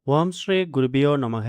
ஓம் ஸ்ரீ குருபியோ நமக.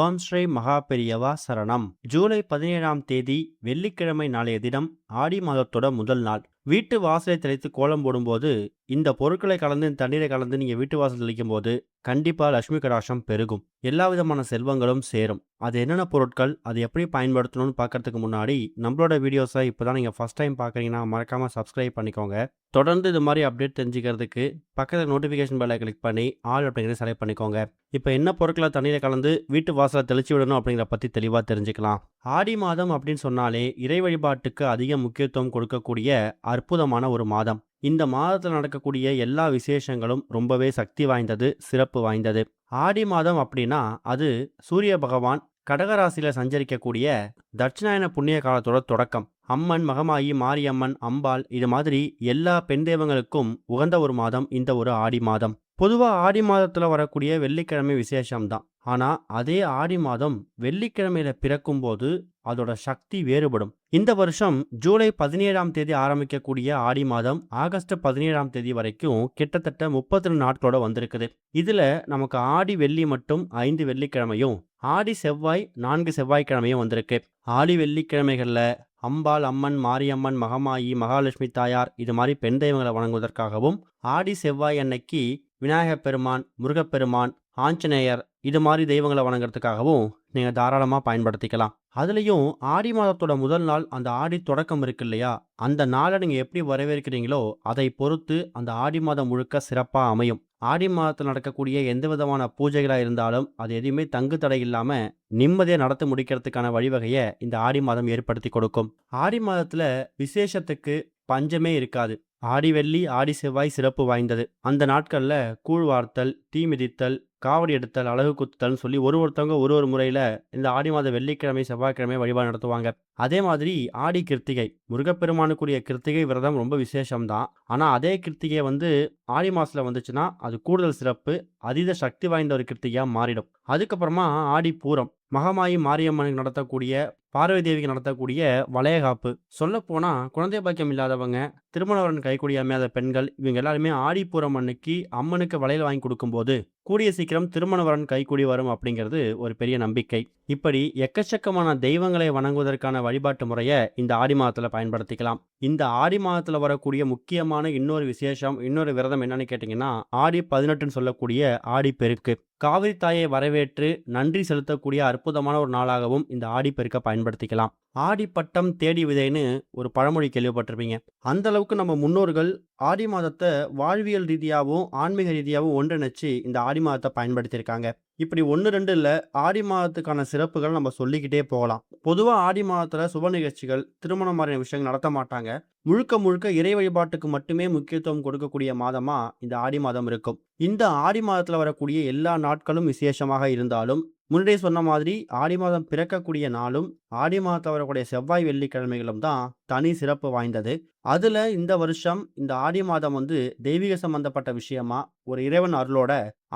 ஓம் ஸ்ரீ மகா பெரியவா சரணம். ஜூலை 17ஆம் தேதி வெள்ளிக்கிழமை நாளைய தினம் ஆடி மாதத்தோட முதல் நாள். வீட்டு வாசலை தெளித்து கோலம் போடும்போது இந்த பொருட்களை கலந்து இந்த தண்ணீரை கலந்து நீங்க வீட்டு வாசல் தெளிக்கும் போது கண்டிப்பா லட்சுமி கடாட்சம் பெருகும். எல்லா விதமான செல்வங்களும் சேரும். அது என்னென்ன பொருட்கள், அது எப்படி பயன்படுத்தணும்னு பார்க்கறதுக்கு முன்னாடி நம்மளோட வீடியோஸை இப்போதான் நீங்க ஃபர்ஸ்ட் டைம் பார்க்குறீங்கன்னா மறக்காம சப்ஸ்கிரைப் பண்ணிக்கோங்க. தொடர்ந்து இது மாதிரி அப்டேட் தெரிஞ்சுக்கிறதுக்கு பக்கத்தில் நோட்டிஃபிகேஷன் பெல்லை கிளிக் பண்ணி ஆல் அப்படிங்கிறத செலக்ட் பண்ணிக்கோங்க. இப்போ என்ன பொருட்களை தண்ணீரை கலந்து வீட்டு வாசலை தெளிச்சு விடணும் அப்படிங்கிற பற்றி தெளிவாக தெரிஞ்சுக்கலாம். ஆடி மாதம் அப்படின்னு சொன்னாலே இறை வழிபாட்டுக்கு அதிக முக்கியத்துவம் கொடுக்கக்கூடிய அற்புதமான ஒரு மாதம். இந்த மாதத்தில் நடக்கக்கூடிய எல்லா விசேஷங்களும் ரொம்பவே சக்தி வாய்ந்தது, சிறப்பு வாய்ந்தது. ஆடி மாதம் அப்படின்னா அது சூரிய பகவான் கடகராசியில சஞ்சரிக்கக்கூடிய தட்சிணாயன புண்ணிய காலத்தோட தொடக்கம். அம்மன், மகமாயி, மாரியம்மன், அம்பாள் இது மாதிரி எல்லா பெண் தெய்வங்களுக்கும் உகந்த ஒரு மாதம் இந்த ஒரு ஆடி மாதம். பொதுவா ஆடி மாதத்துல வரக்கூடிய வெள்ளிக்கிழமை விசேஷம்தான். ஆனா அதே ஆடி மாதம் வெள்ளிக்கிழமையில பிறக்கும் போது அதோட சக்தி வேறுபடும். இந்த வருஷம் ஜூலை 17ஆம் தேதி ஆரம்பிக்கக்கூடிய ஆடி மாதம் ஆகஸ்ட் 17ஆம் தேதி வரைக்கும் கிட்டத்தட்ட 32 நாட்களோட வந்திருக்குது. இதுல நமக்கு ஆடி வெள்ளி மட்டும் 5 வெள்ளிக்கிழமையும், ஆடி செவ்வாய் 4 செவ்வாய்க்கிழமையும் வந்திருக்கு. ஆடி வெள்ளிக்கிழமைகள்ல அம்பாள், அம்மன், மாரியம்மன், மகமாயி, மகாலட்சுமி தாயார் இது மாதிரி பெண் தெய்வங்களை வணங்குவதற்காகவும், ஆடி செவ்வாய் அன்னைக்கு விநாயகப் பெருமான், முருகப்பெருமான், ஆஞ்சநேயர் இது மாதிரி தெய்வங்களை வணங்குறதுக்காகவும் நீங்க தாராளமா பயன்படுத்திக்கலாம். அதுலயும் ஆடி மாதத்தோட முதல் நாள் அந்த ஆடி தொடக்கம் இருக்கு இல்லையா, அந்த நாளை நீங்க எப்படி வரவேற்கிறீங்களோ அதை பொறுத்து அந்த ஆடி மாதம் முழுக்க சிறப்பா அமையும். ஆடி மாதத்தில் நடக்கக்கூடிய எந்த விதமான பூஜைகளா இருந்தாலும் அது எதையுமே தங்கு தடை இல்லாம நிம்மதியா நடத்தி முடிக்கிறதுக்கான வழிவகையை இந்த ஆடி மாதம் ஏற்படுத்தி கொடுக்கும். ஆடி மாதத்துல விசேஷத்துக்கு பஞ்சமே இருக்காது. ஆடி வெள்ளி, ஆடி செவ்வாய் சிறப்பு வாய்ந்தது. அந்த நாட்கள்ல கூழ் வார்த்தல், தீ மிதித்தல், காவடி எடுத்தல், அலகு குத்துதல்னு சொல்லி ஒருத்தவங்க ஒரு முறையில இந்த ஆடி மாத வெள்ளிக்கிழமை, செவ்வாய்க்கிழமை வழிபாடு நடத்துவாங்க. அதே மாதிரி ஆடி கிருத்திகை, முருகப்பெருமானுக்குரிய கிருத்திகை விரதம் ரொம்ப விசேஷம்தான். ஆனா அதே கிருத்திகை ஆடி மாசத்துல வந்துச்சுன்னா அது கூடுதல் சிறப்பு, அதீத சக்தி வாய்ந்த ஒரு கிருத்திகையா மாறிடும். அதுக்கப்புறமா ஆடி பூரம், மகமாயி மாரியம்மனுக்கு நடத்தக்கூடிய, பார்வதி தேவிக்கு நடத்தக்கூடிய வளையகாப்பு. சொல்லப்போனா குழந்தை பாக்கியம் இல்லாதவங்க, திருமணவரன் கைக்கூடி அமையாத பெண்கள் இவங்க எல்லாருமே ஆடிப்பூரம் அன்னைக்கு அம்மனுக்கு வளையல் வாங்கி கொடுக்கும்போது கூடிய சீக்கிரம் திருமணவரன் கைக்கூடி வரும் அப்படிங்கிறது ஒரு பெரிய நம்பிக்கை. இப்படி எக்கச்சக்கமான தெய்வங்களை வணங்குவதற்கான வழிபாட்டு முறையை இந்த ஆடி மாதத்துல பயன்படுத்திக்கலாம். இந்த ஆடி மாதத்துல வரக்கூடிய முக்கியமான இன்னொரு விசேஷம், இன்னொரு விரதம் என்னன்னு கேட்டீங்கன்னா ஆடி 18ன்னு சொல்லக்கூடிய ஆடி பெருக்கு. காவிரி தாயை வரவேற்று நன்றி செலுத்தக்கூடிய அற்புதமான ஒரு நாளாகவும் இந்த ஆடி பெருக்க பயன்படுத்திக்கலாம். ஆடி பட்டம் தேடி விதைன்னு ஒரு பழமொழி கேள்விப்பட்டிருப்பீங்க. அந்த அளவுக்கு நம்ம முன்னோர்கள் ஆடி மாதத்தை வாழ்வியல் ரீதியாகவும் ஆன்மீக ரீதியாகவும் ஒன்றிணைச்சு இந்த ஆடி மாதத்தை பயன்படுத்தியிருக்காங்க. இப்படி ஒன்று ரெண்டு இல்லை, ஆடி மாதத்துக்கான சிறப்புகள் நம்ம சொல்லிக்கிட்டே போகலாம். பொதுவாக ஆடி மாதத்தில் சுப நிகழ்ச்சிகள், திருமணம் மாதிரியான விஷயங்கள் நடத்த மாட்டாங்க. முழுக்க முழுக்க இறை வழிபாட்டுக்கு மட்டுமே முக்கியத்துவம் கொடுக்கக்கூடிய மாதமா இந்த ஆடி மாதம் இருக்கும். இந்த ஆடி மாதத்தில் வரக்கூடிய எல்லா நாட்களும் விசேஷமாக இருந்தாலும், முன்னாடியே சொன்ன மாதிரி ஆடி மாதம் பிறக்கக்கூடிய நாளும் ஆடி மாதத்தில் வரக்கூடிய செவ்வாய் வெள்ளிக்கிழமைகளும் தான் தனி சிறப்பு வாய்ந்தது. அதுல இந்த வருஷம் இந்த ஆடி மாதம் தெய்வீக சம்பந்தப்பட்ட விஷயமா ஒரு இறைவன் அருளோட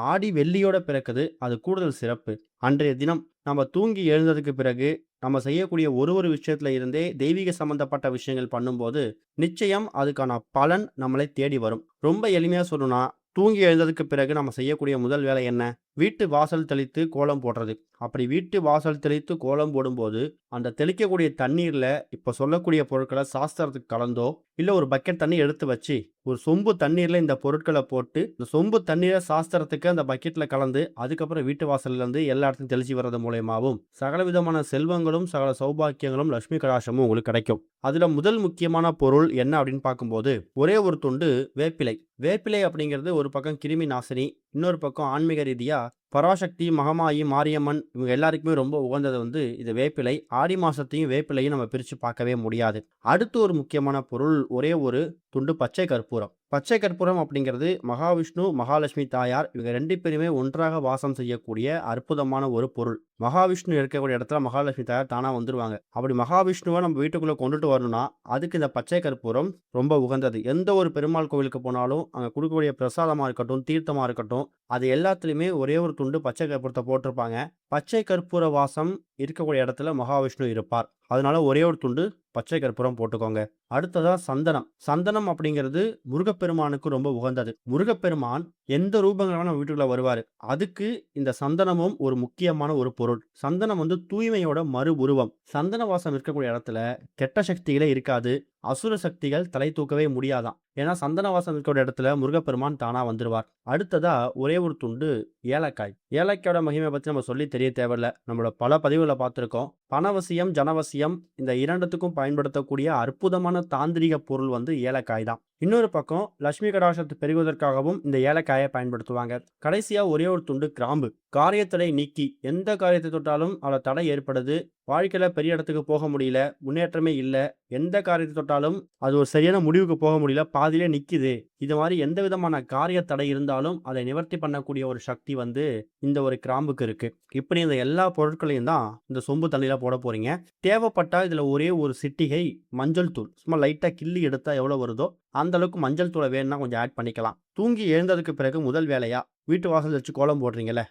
ஆடி வெள்ளியோட பிறக்குது. அது கூடுதல் சிறப்பு. அன்றைய தினம் நம்ம தூங்கி எழுந்ததுக்கு பிறகு நம்ம செய்யக்கூடிய ஒரு விஷயத்துல இருந்தே தெய்வீக சம்பந்தப்பட்ட விஷயங்கள் பண்ணும்போது நிச்சயம் அதுக்கான பலன் நம்மளை தேடி வரும். ரொம்ப எளிமையா சொல்லணும்னா, தூங்கி எழுந்ததுக்கு பிறகு நம்ம செய்யக்கூடிய முதல் வேலை என்ன? வீட்டு வாசல் தெளித்து கோலம் போடுறது. அப்படி வீட்டு வாசல் தெளித்து கோலம் போடும்போது அந்த தெளிக்கக்கூடிய தண்ணீர்ல இப்ப சொல்லக்கூடிய பொருட்களை சாஸ்திரத்துக்கு கலந்தோ இல்ல ஒரு பக்கெட் தண்ணி எடுத்து வச்சு ஒரு சொம்பு தண்ணீர்ல இந்த பொருட்களை போட்டு இந்த சொம்பு தண்ணீரை சாஸ்திரத்துக்கு அந்த பக்கெட்ல கலந்து அதுக்கப்புறம் வீட்டு வாசல்ல இருந்து எல்லா இடத்தையும் தெளிச்சு வர்றது மூலயமாவும் சகல விதமான செல்வங்களும் சகல சௌபாக்கியங்களும் லட்சுமி கடாட்சமும் உங்களுக்கு கிடைக்கும். அதுல முதல் முக்கியமான பொருள் என்ன அப்படின்னு பார்க்கும்போது ஒரே ஒரு துண்டு வேப்பிலை. வேப்பிலை அப்படிங்கிறது ஒரு பக்கம் கிருமி நாசினி, இன்னொரு பக்கம் ஆன்மீக ரீதியா பராசக்தி, மகமாயி, மாரியம்மன் இவங்க எல்லாருக்குமே ரொம்ப உகந்தது இது வேப்பிலை. ஆடி மாசத்தையும் வேப்பிலையும் நம்ம பிரிச்சு பார்க்கவே முடியாது. அடுத்து ஒரு முக்கியமான பொருள் ஒரே ஒரு துண்டு பச்சை கற்பூரம். பச்சை கற்பூரம் அப்படிங்கிறது மகாவிஷ்ணு, மகாலட்சுமி தாயார் இவங்க 2 பேருமே ஒன்றாக வாசம் செய்யக்கூடிய அற்புதமான ஒரு பொருள். மகாவிஷ்ணு இருக்கக்கூடிய இடத்துல மகாலட்சுமி தாயார் தானா வந்துருவாங்க. அப்படி மகாவிஷ்ணுவை நம்ம வீட்டுக்குள்ள கொண்டுட்டு வரணும்னா அதுக்கு இந்த பச்சை கற்பூரம் ரொம்ப உகந்தது. எந்த ஒரு பெருமாள் கோவிலுக்கு போனாலும் அங்க கொடுக்கக்கூடிய பிரசாதமா இருக்கட்டும், தீர்த்தமா இருக்கட்டும், அது எல்லாத்துலயுமே ஒரே ஒரு துண்டு பச்சை கற்பூரத்தை போட்டிருப்பாங்க. பச்சை கற்பூர வாசம் இருக்கக்கூடிய இடத்துல மகாவிஷ்ணு இருப்பார். அதனால ஒரே ஒரு துண்டு பச்சை கற்பூரம் போட்டுக்கோங்க. அடுத்ததா சந்தனம். சந்தனம் அப்படிங்கிறது முருகப்பெருமானுக்கு ரொம்ப உகந்தது. முருகப்பெருமான் எந்த ரூபங்கள்ல நம்ம வீட்டுக்குள்ள வருவாரு. அதுக்கு இந்த சந்தனமும் ஒரு முக்கியமான ஒரு பொருள். சந்தனம் வந்து தூய்மையோட மறு உருவம். சந்தன வாசம் இருக்கக்கூடிய இடத்துல கெட்ட சக்திகளே இருக்காது. அசுர சக்திகள் தலை தூக்கவே முடியாதாம். ஏன்னா சந்தன வாசம் இருக்கக்கூடிய இடத்துல முருகப்பெருமான் தானா வந்துருவார். அடுத்ததா ஒரே ஒரு துண்டு ஏலக்காய். ஏலக்காயோட மகிமை பத்தி நம்ம சொல்லி தெரிய தேவையில்ல. நம்மளோட பல பதிவுகள பார்த்திருக்கோம். பணவசியம், ஜனவசியம் இந்த 2த்துக்கும் பயன்படுத்தக்கூடிய அற்புதமான தாந்திரிக பொருள் வந்து ஏலக்காய் தான். இன்னொரு பக்கம் லட்சுமி கடாட்சத்தை பெருகுவதற்காகவும் இந்த ஏலக்காயை பயன்படுத்துவாங்க. கடைசியா ஒரே ஒரு துண்டு கிராம்பு. காரியத்தடை நீக்கி எந்த காரியத்தை தொட்டாலும் அதுல தடை ஏற்படுது. வாழ்க்கையில பெரிய இடத்துக்கு போக முடியல, முன்னேற்றமே இல்ல. எந்த காரியத்தை தொட்டாலும் அது ஒரு சரியான முடிவுக்கு போக முடியல, பாதியிலே நிக்குது. இது மாதிரி எந்த விதமான காரிய தடை இருந்தாலும் அதை நிவர்த்தி பண்ணக்கூடிய ஒரு சக்தி வந்து இந்த ஒரு கிராம்புக்கு இருக்கு. இப்படி இந்த எல்லா பொருட்களையும் தான் இந்த சொம்பு தண்ணியில போட போறீங்க. தேவைப்பட்டா இதுல ஒரே ஒரு சிட்டிகை மஞ்சள் தூள் சும்மா லைட்டா கிள்ளி எடுத்தா எவ்வளவு வருதோ அந்த அளவுக்கு மஞ்சள் தூளை வேணும்னா கொஞ்சம் ஆட் பண்ணிக்கலாம். தூங்கி எழுந்ததுக்கு பிறகு முதல் வேலையா வீட்டு வாசல் வச்சு கோலம் போடுறீங்கல்ல,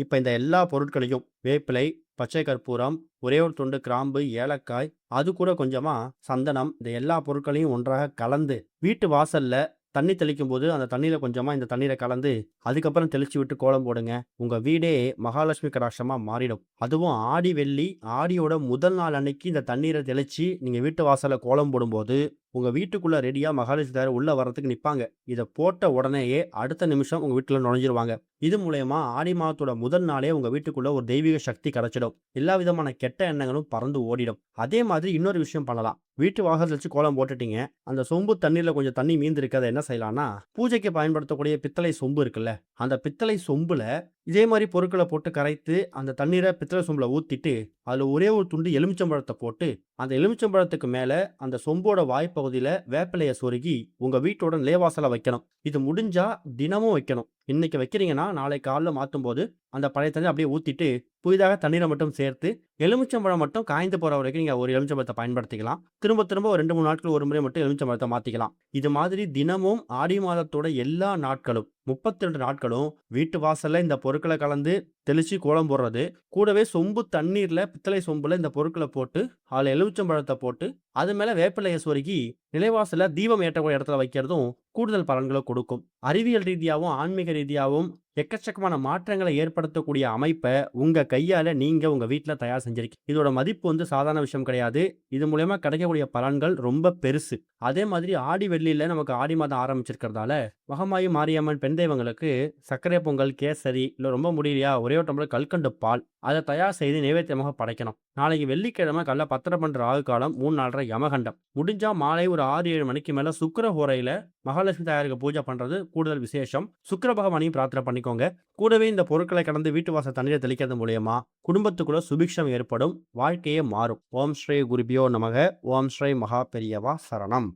இப்ப இந்த எல்லா பொருட்களையும் வேப்பிலை, பச்சை கற்பூரம், ஒரே ஒரு துண்டு கிராம்பு, ஏலக்காய், அது கூட கொஞ்சமா சந்தனம், இந்த எல்லா பொருட்களையும் ஒன்றாக கலந்து வீட்டு வாசல்ல தண்ணி தெளிக்கும் போது அந்த தண்ணியில கொஞ்சமா இந்த தண்ணீரை கலந்து அதுக்கப்புறம் தெளிச்சு விட்டு கோலம் போடுங்க. உங்க வீடே மகாலட்சுமி கடாட்சமா மாறிடும். அதுவும் ஆடி வெள்ளி, ஆடியோட முதல் நாள் அன்னைக்கு இந்த தண்ணீரை தெளிச்சு நீங்க வீட்டு வாசல்ல கோலம் போடும்போது உங்க வீட்டுக்குள்ள ரெடியா மகாலட்சுமி தாயார் உள்ள வர்றதுக்கு நிப்பாங்க. இதை போட்ட உடனேயே அடுத்த நிமிஷம் உங்க வீட்டுல நுழைஞ்சிருவாங்க. இது மூலயமா ஆடி மாதத்தோட முதல் நாளே உங்க வீட்டுக்குள்ள ஒரு தெய்வீக சக்தி கிடைச்சிடும். எல்லா விதமான கெட்ட எண்ணங்களும் பறந்து ஓடிடும். அதே மாதிரி இன்னொரு விஷயம் பண்ணலாம். வீட்டு வாசல் வச்சு கோலம் போட்டுட்டீங்க, அந்த சொம்பு தண்ணீர்ல கொஞ்சம் தண்ணி மீந்து இருக்கு. அதை என்ன செய்யலாம்னா, பூஜைக்கு பயன்படுத்தக்கூடிய பித்தளை சொம்பு இருக்குல்ல, அந்த பித்தளை சொம்புல இதே மாதிரி பொருட்களை போட்டு கரைத்து அந்த தண்ணீரை பித்தளை சொம்புல ஊத்திட்டு அதுல ஒரே ஒரு துண்டு எலுமிச்சம்பழத்தை போட்டு அந்த எலுமிச்சம்பழத்துக்கு மேல அந்த சொம்போட வாய்ப்பகுதியில வேப்பிலைய சொருகி உங்க வீட்டோட நிலைவாசல வைக்கணும். இது முடிஞ்சா தினமும் வைக்கணும். இன்னைக்கு வைக்கிறீங்கன்னா நாளை காலைல மாத்தும் போது அந்த பழைய தண்ணி அப்படியே ஊத்திட்டு புதிதாக தண்ணீரை மட்டும் சேர்த்து எலுமிச்சம்பழம் மட்டும் காய்ந்து போற வரைக்கும் நீங்க ஒரு எலுமிச்சம்பழத்தை பயன்படுத்திக்கலாம். திரும்ப திரும்ப ஒரு 2-3 நாட்கள் ஒரு முறை மட்டும் எலுமிச்சம்பழத்தை மாத்திக்கலாம். இது மாதிரி தினமும் ஆடி மாதத்தோட எல்லா நாட்களும் 32 நாட்களும் வீட்டு வாசல்ல இந்த பொருட்களை கலந்து தெளிச்சு கோலம் போடுறது, கூடவே சொம்பு தண்ணீர்ல பித்தளை சொம்புல இந்த பொருட்களை போட்டு அதுல எலுமிச்சம்பழத்தை போட்டு அது மேல வேப்பிலையை சொருகி நிலைவாசல்ல தீபம் ஏற்றக்கூடிய இடத்துல வைக்கிறதும் கூடுதல் பலன்களை கொடுக்கும். அறிவியல் ரீதியாகவும் ஆன்மீக ரீதியாகவும் எக்கச்சக்கமான மாற்றங்களை ஏற்படுத்தக்கூடிய அமைப்பை உங்க கையால நீங்க உங்க வீட்டுல தயார் செஞ்சிருக்கீங்க. இதோட மதிப்பு வந்து சாதாரண விஷயம் கிடையாது. இது மூலயமா கிடைக்கக்கூடிய பலன்கள் ரொம்ப பெருசு. அதே மாதிரி ஆடி வெள்ளியில நமக்கு ஆடி மாதம் ஆரம்பிச்சிருக்கிறதால மகமாயி மாரியம்மன் பெண் தெய்வங்களுக்கு சர்க்கரை பொங்கல், கேசரி, இல்ல ரொம்ப முடியலையா ஒரே ஒரு டம்ளர் கல்கண்டு பால் அதை தயார் செய்து நைவேத்தியமாக படைக்கணும். நாளைக்கு வெள்ளிக்கிழமை காலைல 10:30 ராகு காலம், 3-4 யமகண்டம். முடிஞ்சா மாலை ஒரு 6-7 மணிக்கு மேல சுக்கிர ஹோரையில மகாலட்சுமி தாயாருக்கு பூஜை பண்றது கூடுதல் விசேஷம். சுக்கிர பகவானையும் பிரார்த்தனை பண்ணிக்கோங்க. கூடவே இந்த பொருட்களை கலந்து வீட்டு வாசல் தண்ணீரை தெளிக்கிறது மூலியமா குடும்பத்துக்குள்ள சுபிக்ஷம் ஏற்படும், வாழ்க்கையே மாறும். ஓம் ஸ்ரீ குருபியோ நமக. ஓம் ஸ்ரீ மகா பெரியவா சரணம்.